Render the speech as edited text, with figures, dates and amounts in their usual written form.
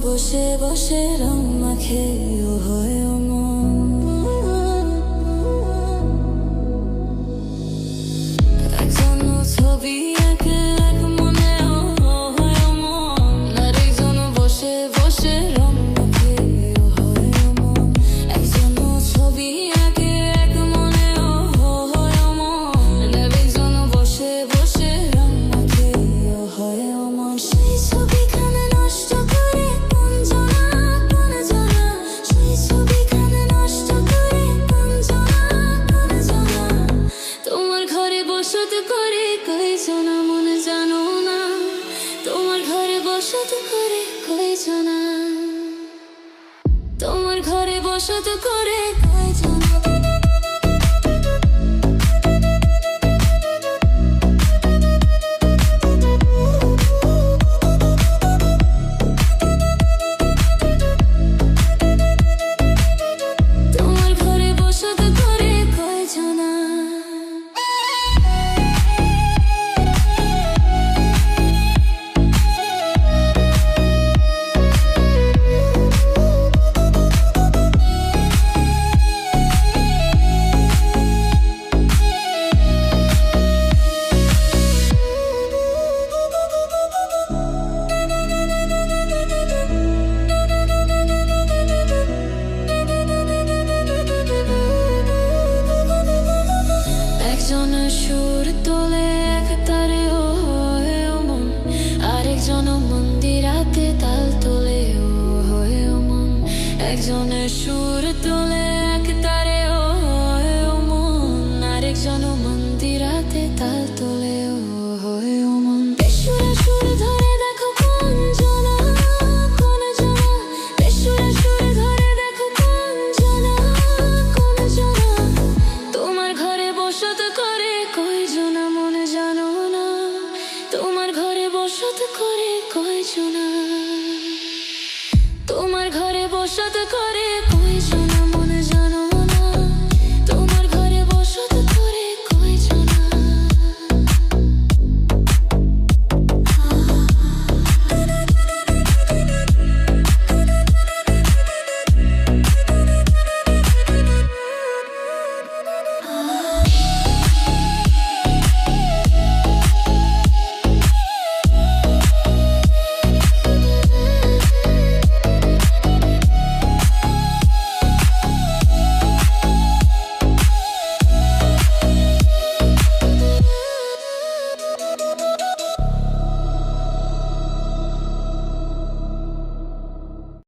বসে বসে রং মাখে ও হয় মন। একজন ছবি আঁকে এক মনে ও হয় মন, আরেকজন বসে বসে রং মাখে ও হয় মন। একজন ছবি আঁকে এক মনে ও হয় মন, আরেকজন বসে বসে রং মাখে ও হয় মন। সেই ছবিখানে নষ্ট করে কোন জনা কোন জনা, সেই ছবিখানে নষ্ট করে কোন জনা কোন জনা। তোমার ঘরে বসত করে কয়জনা মনে জানো না, তোমার ঘরে বসত করে কয়জনা, তোমার ঘরে বসত করে কয়জনা। তোমার ঘরে বসত করে কয়জনা। একজনের সুর তোলে এক তারে ও হয় মন, আরেকজন মন্দিরাতে তাল তোলে ও হয় মন। একজনের সুর তোলে এক তারে ও হয় মন, আরেকজন মন্দিরাতে তাল তোলে ও হয় মন। বেসুরা সুর ধরে দেখো কোন জনা কোন জনা, বেসুরা সুর ধরে দেখো কোন জনা কোন জনা। তোমার ঘরে বসত করে কয়জনা মনে জানো না, তোমার ঘরে বসত করে কয়জনা।